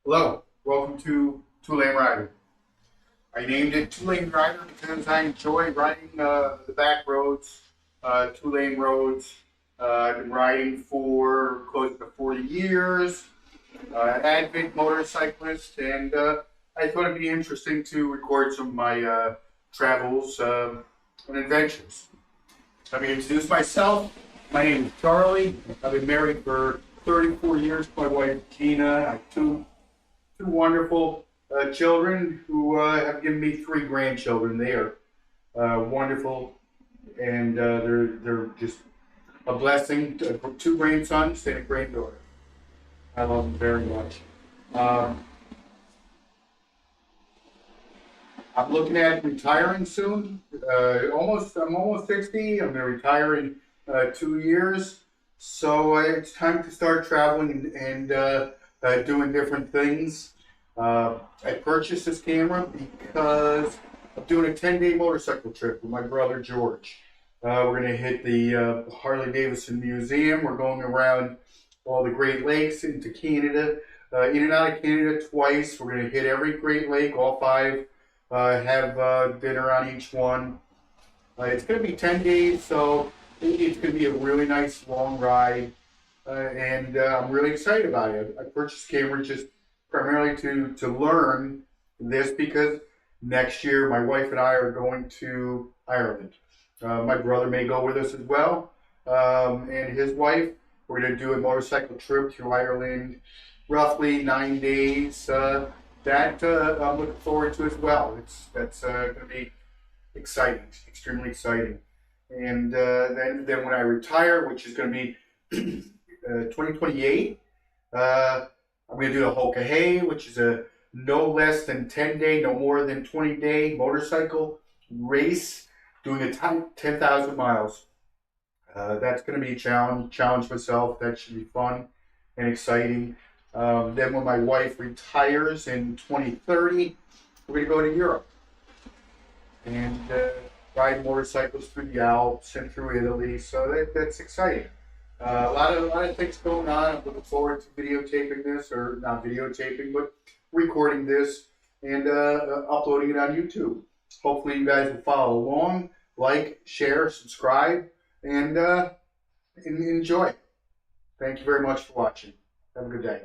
Hello, welcome to Two Lane Rider. I named it Two Lane Rider because I enjoy riding the back roads, two lane roads. I've been riding for close to 40 years, avid motorcyclist, and I thought it'd be interesting to record some of my travels and adventures. Let me introduce myself. My name is Charlie. I've been married for 34 years to my wife Gina. I have two wonderful children who have given me three grandchildren. They are wonderful, and they're just a blessing. Two grandsons and a granddaughter. I love them very much. Um, I'm looking at retiring soon. I'm almost 60. I'm going to retire in 2 years. So it's time to start traveling and doing different things. I purchased this camera because I'm doing a 10-day motorcycle trip with my brother George. We're going to hit the Harley Davidson Museum. We're going around all the Great Lakes into Canada, in and out of Canada twice. We're going to hit every Great Lake, all five, have dinner on each one. It's going to be 10 days, so it's going to be a really nice long ride, and I'm really excited about it. I purchased camera just primarily to learn this because next year my wife and I are going to Ireland. My brother may go with us as well, and his wife. We're going to do a motorcycle trip through Ireland, roughly 9 days. I'm looking forward to as well. That's going to be exciting, extremely exciting. And then when I retire, which is going to be 2028, I'm going to do the Hoka, which is a no less than 10-day, no more than 20-day motorcycle race, doing a 10,000 miles. That's going to be a challenge myself. That should be fun and exciting. Then when my wife retires in 2030, we're going to go to Europe and ride motorcycles through the Alps and through Italy. So that's exciting. A lot of things going on. I'm looking forward to videotaping this, or not videotaping, but recording this and uploading it on YouTube. Hopefully you guys will follow along, like, share, subscribe, and enjoy. Thank you very much for watching. Have a good day.